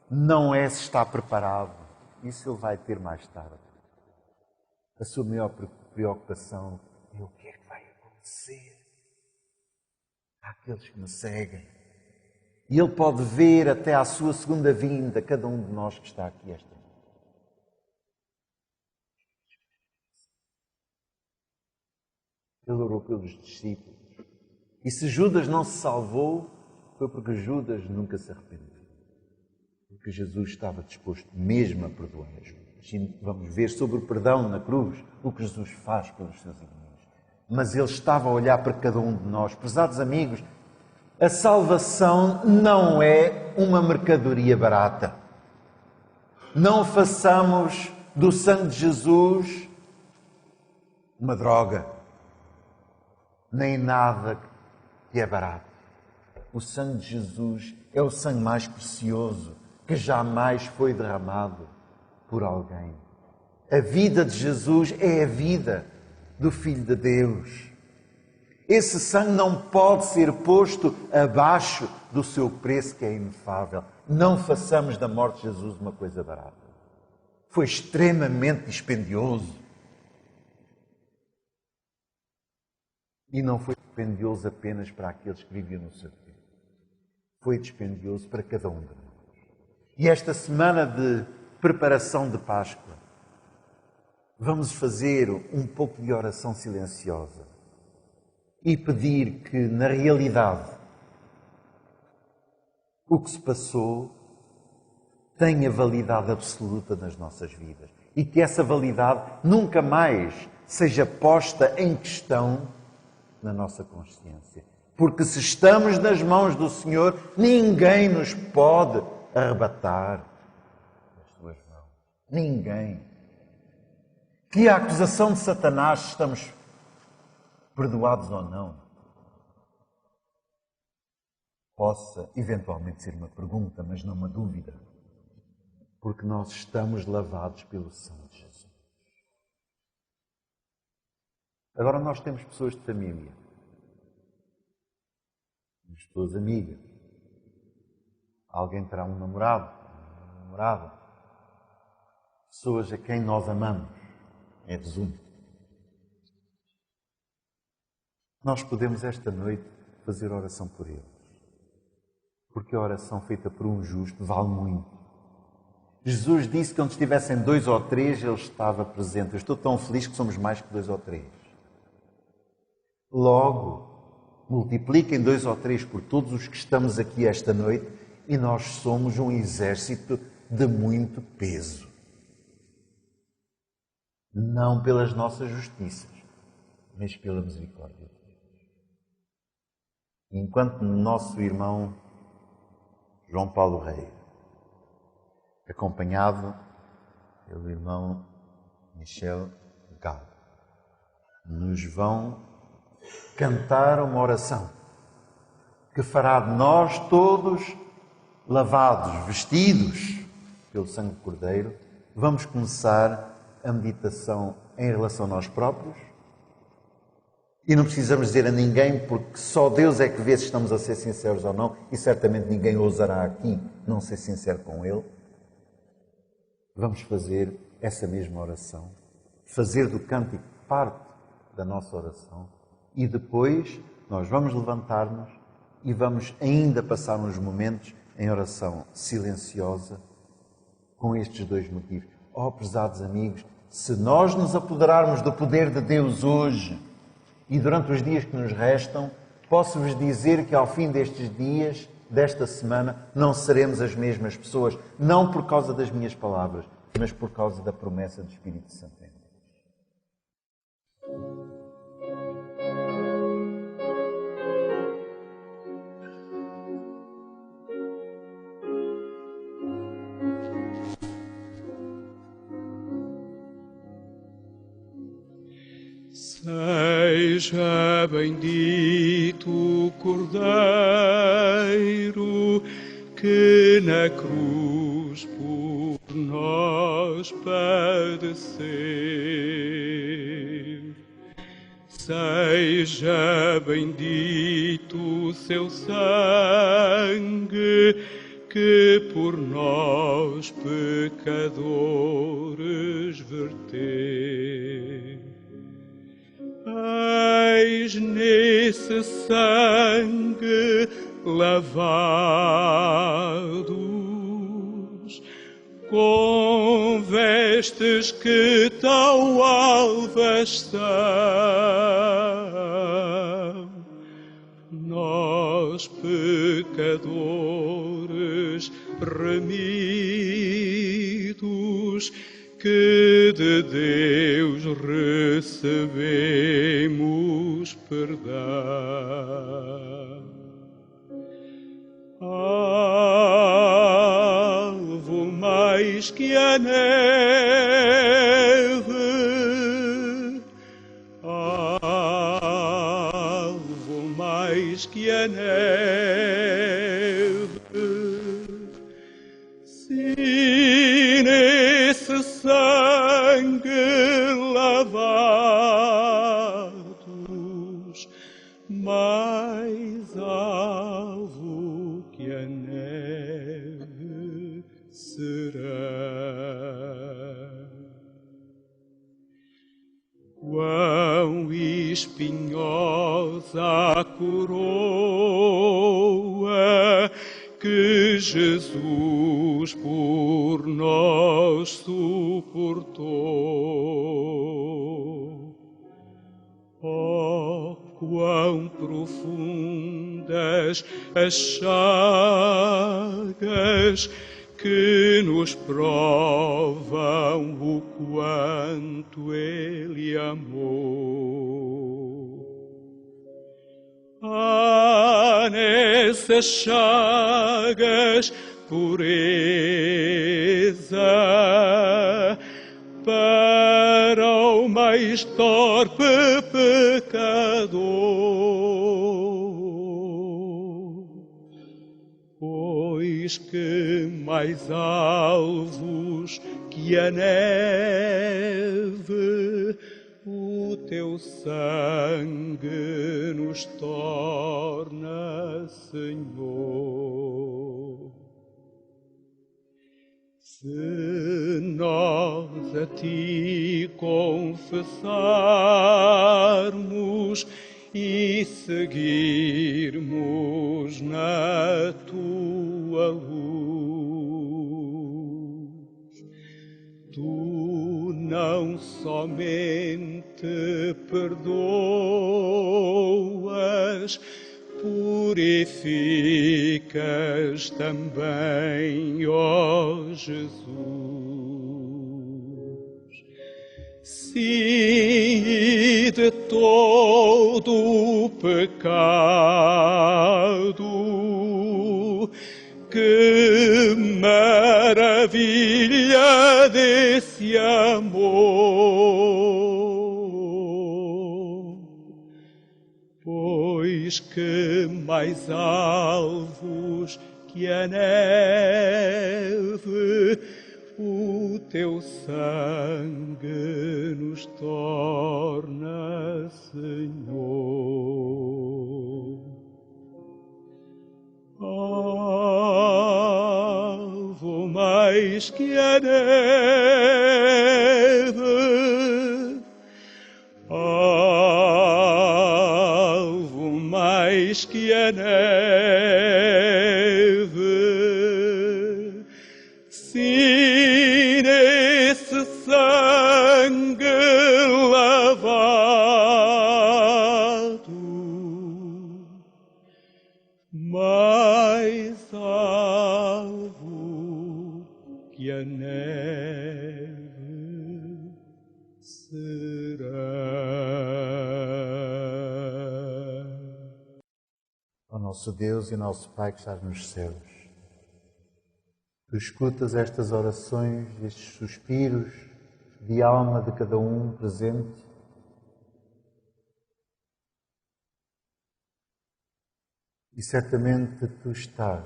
não é se está preparado. Isso ele vai ter mais tarde. A sua maior preocupação é o que é que vai acontecer àqueles que me seguem. E ele pode ver até à sua segunda vinda cada um de nós que está aqui esta noite. Ele orou pelos discípulos. E se Judas não se salvou, foi porque Judas nunca se arrependeu. Porque Jesus estava disposto mesmo a perdoar a Judas. Vamos ver sobre o perdão na cruz, o que Jesus faz pelos seus inimigos. Mas ele estava a olhar para cada um de nós. Prezados amigos, A salvação não é uma mercadoria barata. Não façamos do sangue de Jesus uma droga, nem nada que é barato. O sangue de Jesus é o sangue mais precioso que jamais foi derramado por alguém. A vida de Jesus é a vida do Filho de Deus. Esse sangue não pode ser posto abaixo do seu preço, que é inefável. Não façamos da morte de Jesus uma coisa barata. Foi extremamente dispendioso. E não foi dispendioso apenas para aqueles que viviam no seu tempo. Foi dispendioso para cada um de nós. E esta semana de preparação de Páscoa, vamos fazer um pouco de oração silenciosa e pedir que, na realidade, o que se passou tenha validade absoluta nas nossas vidas e que essa validade nunca mais seja posta em questão na nossa consciência. Porque se estamos nas mãos do Senhor, ninguém nos pode arrebatar das suas mãos. Ninguém. Que a acusação de Satanás, estamos perdoados ou não, possa eventualmente ser uma pergunta, mas não uma dúvida. Porque nós estamos lavados pelo sangue de Jesus. Agora nós temos pessoas de família, pessoas amigas. Alguém terá um namorado, uma namorada. Pessoas a quem nós amamos, em resumo. Nós podemos esta noite fazer oração por eles. Porque a oração feita por um justo vale muito. Jesus disse que onde estivessem 2 ou 3, Ele estava presente. Eu estou tão feliz que somos mais que 2 ou 3. Logo, multipliquem 2 ou 3 por todos os que estamos aqui esta noite e nós somos um exército de muito peso. Não pelas nossas justiças, mas pela misericórdia de Deus. Enquanto nosso irmão João Paulo Rei, acompanhado pelo irmão Michel Galo, nos vão cantar uma oração que fará de nós todos lavados, vestidos pelo sangue do Cordeiro. Vamos começar a meditação em relação a nós próprios e não precisamos dizer a ninguém, porque só Deus é que vê se estamos a ser sinceros ou não, e certamente ninguém ousará aqui não ser sincero com Ele. Vamos fazer essa mesma oração, fazer do cântico parte da nossa oração e depois nós vamos levantar-nos e vamos ainda passar uns momentos em oração silenciosa com estes 2 motivos. Oh, prezados amigos, se nós nos apoderarmos do poder de Deus hoje e durante os dias que nos restam, posso-vos dizer que ao fim destes dias, desta semana, não seremos as mesmas pessoas, não por causa das minhas palavras, mas por causa da promessa do Espírito Santo em nós. Seja bendito o Cordeiro que na cruz por nós padeceu. Seja bendito o seu sangue que por nós pecadores verteu. Eis nesse sangue lavados, com vestes que tão alvas são, nós pecadores remidos, que de Deus recebemos perdão. mais que a neve, alvo mais que a neve. Se nesse sangue lavados, mais alvo que a neve será. Quão espinhosa a coroa que Jesus por nós suportou. Oh, quão profundas as chagas que nos provam o quanto Ele amou. Ah, nessas chagas pureza para o mais torpe pecador, pois que mais alvos que a neve o teu sangue nos torna, Senhor. Se nós a ti confessarmos e seguirmos na tua luz, tu não somente perdoas, purificas também, ó Jesus. Sim, de todo o pecado, que maravilha desse amor, pois que mais alvos que a neve o teu sangue nos torna, Senhor. Alvo mais que a neve, alvo mais que a neve, se nesse sangue lavado, mais alvo que a neve será. Ó nosso Deus e nosso Pai que estás nos céus, tu escutas estas orações, estes suspiros de alma de cada um presente. E certamente tu estás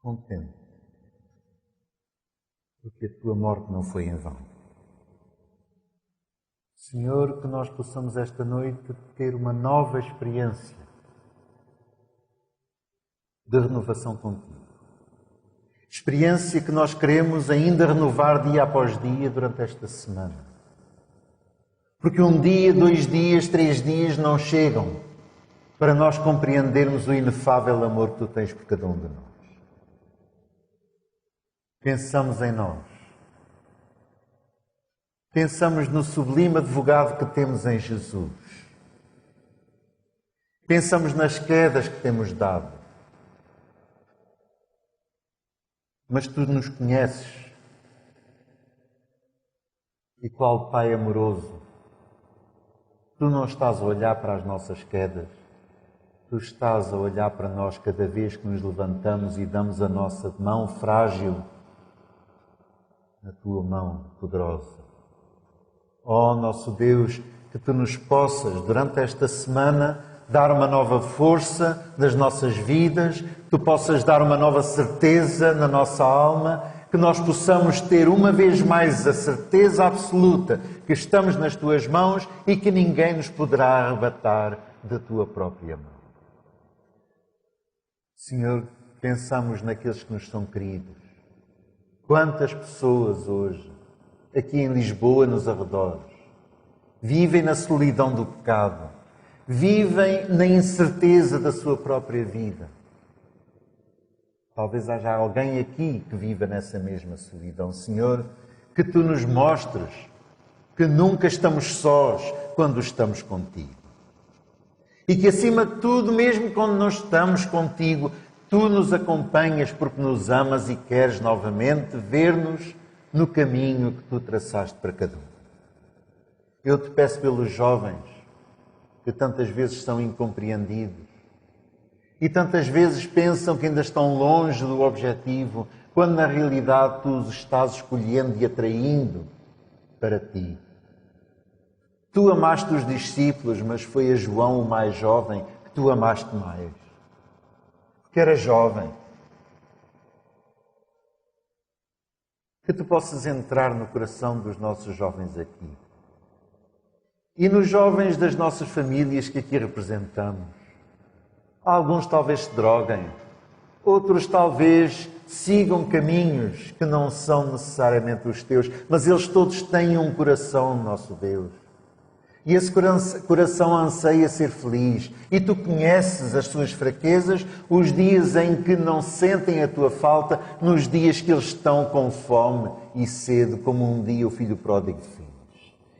contente, porque a tua morte não foi em vão. Senhor, que nós possamos esta noite ter uma nova experiência de renovação contigo. Experiência que nós queremos ainda renovar dia após dia durante esta semana. Porque um dia, 2 dias, 3 dias não chegam para nós compreendermos o inefável amor que tu tens por cada um de nós. Pensamos em nós. Pensamos no sublime advogado que temos em Jesus. Pensamos nas quedas que temos dado. Mas tu nos conheces. E qual Pai amoroso, tu não estás a olhar para as nossas quedas, Tu estás a olhar para nós cada vez que nos levantamos e damos a nossa mão frágil na tua mão poderosa. Ó nosso Deus, que Tu nos possas, durante esta semana, dar uma nova força nas nossas vidas, que Tu possas dar uma nova certeza na nossa alma, que nós possamos ter uma vez mais a certeza absoluta que estamos nas Tuas mãos e que ninguém nos poderá arrebatar da Tua própria mão. Senhor, pensamos naqueles que nos são queridos. Quantas pessoas hoje, aqui em Lisboa, nos arredores, vivem na solidão do pecado, vivem na incerteza da sua própria vida. Talvez haja alguém aqui que viva nessa mesma solidão. Senhor, que Tu nos mostres que nunca estamos sós quando estamos contigo. E que, acima de tudo, mesmo quando não estamos contigo, Tu nos acompanhas porque nos amas e queres novamente ver-nos no caminho que Tu traçaste para cada um. Eu Te peço pelos jovens que tantas vezes são incompreendidos e tantas vezes pensam que ainda estão longe do objetivo, quando na realidade Tu os estás escolhendo e atraindo para Ti. Tu amaste os discípulos, mas foi a João, o mais jovem, que Tu amaste mais. Porque era jovem. Que Tu possas entrar no coração dos nossos jovens aqui. E nos jovens das nossas famílias que aqui representamos. Alguns talvez se droguem, outros talvez sigam caminhos que não são necessariamente os Teus, mas eles todos têm um coração, nosso Deus. E esse coração anseia ser feliz. E Tu conheces as suas fraquezas, os dias em que não sentem a Tua falta, nos dias que eles estão com fome e sede, como um dia o filho pródigo fez.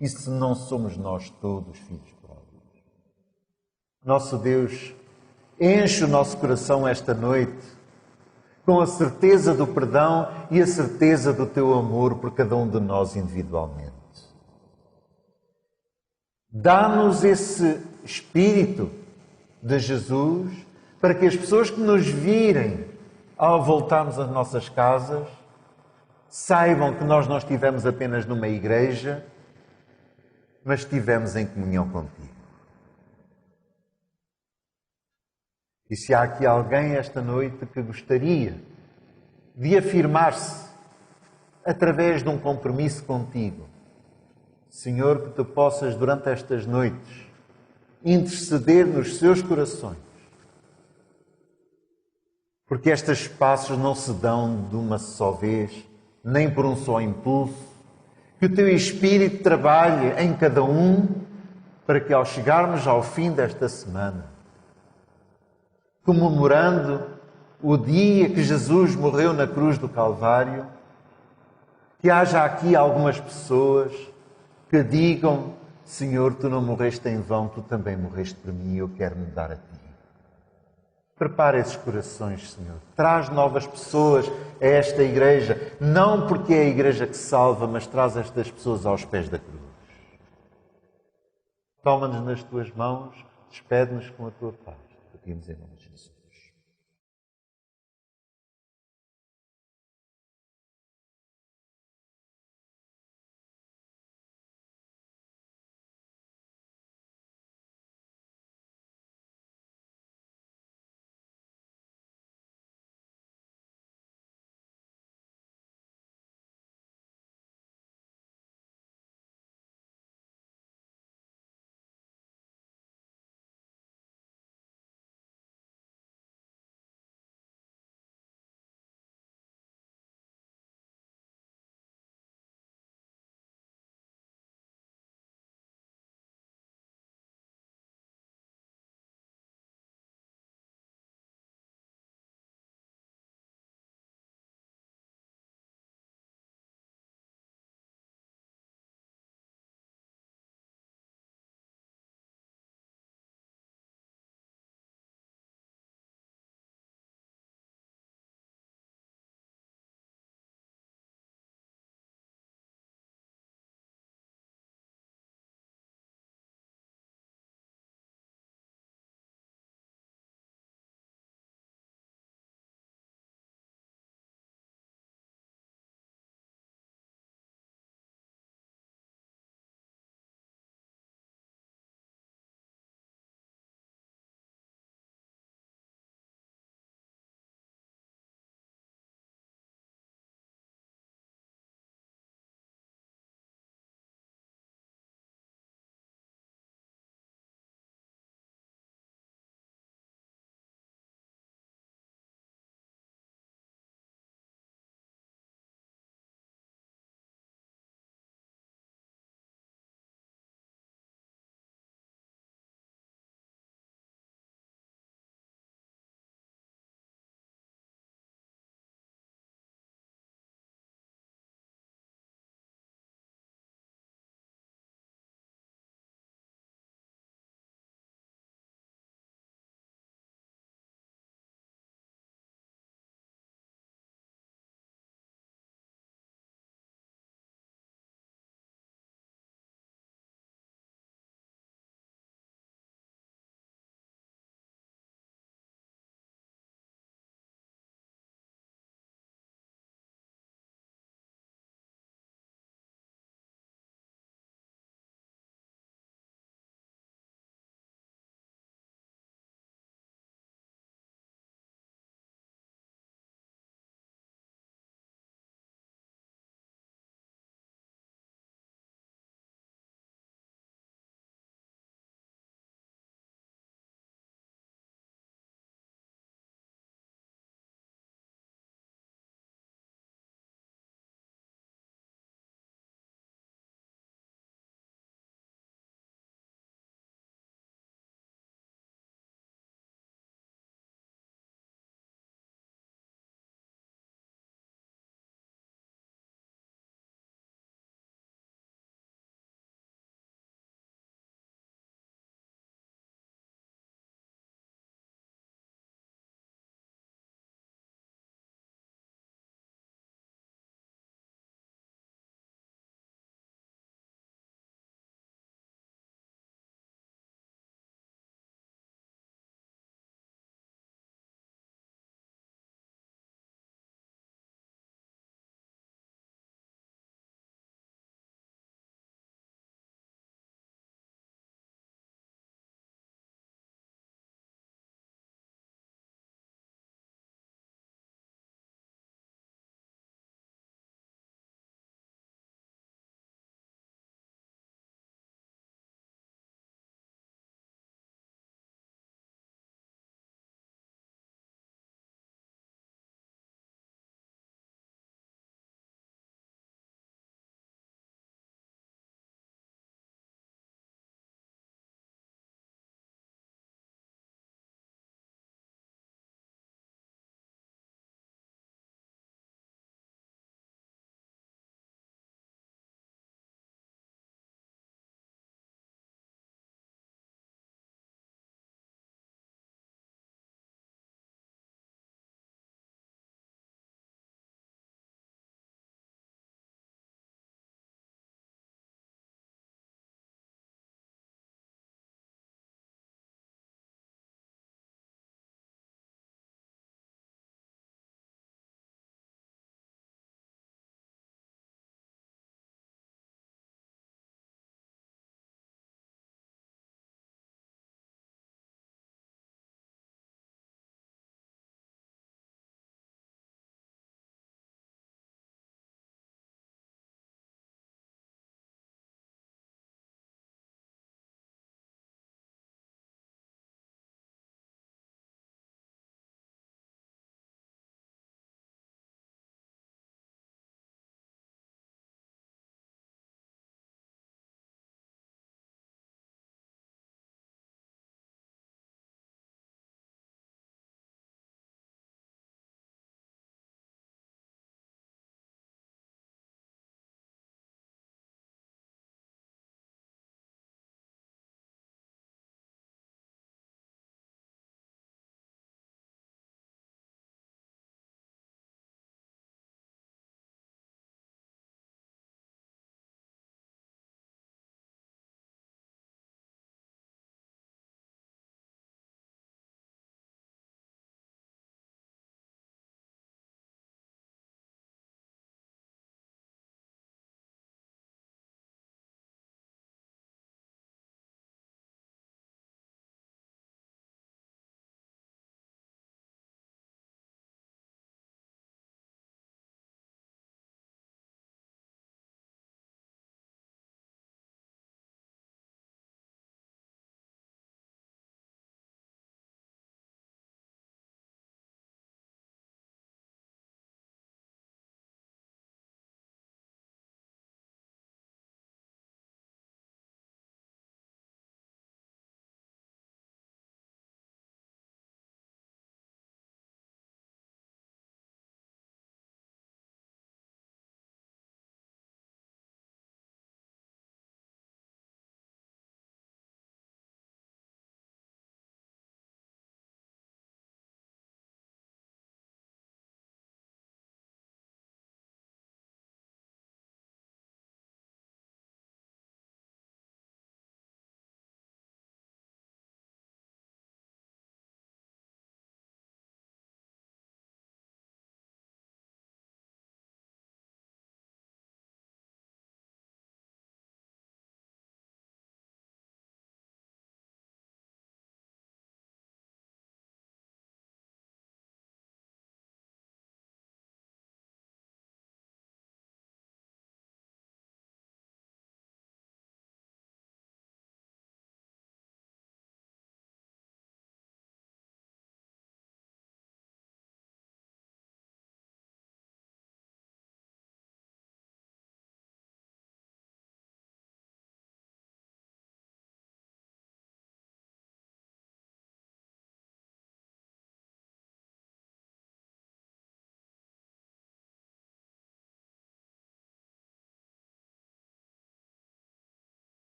E se não somos nós todos filhos pródigos? Nosso Deus, enche o nosso coração esta noite com a certeza do perdão e a certeza do Teu amor por cada um de nós individualmente. Dá-nos esse Espírito de Jesus para que as pessoas que nos virem ao voltarmos às nossas casas saibam que nós não estivemos apenas numa igreja, mas estivemos em comunhão contigo. E se há aqui alguém esta noite que gostaria de afirmar-se através de um compromisso contigo, Senhor, que Tu possas, durante estas noites, interceder nos seus corações. Porque estes passos não se dão de uma só vez, nem por um só impulso. Que o Teu Espírito trabalhe em cada um para que, ao chegarmos ao fim desta semana, comemorando o dia que Jesus morreu na cruz do Calvário, que haja aqui algumas pessoas que digam: Senhor, Tu não morreste em vão, Tu também morreste por mim e eu quero me dar a Ti. Prepara esses corações, Senhor. Traz novas pessoas a esta igreja, não porque é a igreja que salva, mas traz estas pessoas aos pés da cruz. Toma-nos nas Tuas mãos, despede-nos com a Tua paz. Pedimos em nome de Jesus.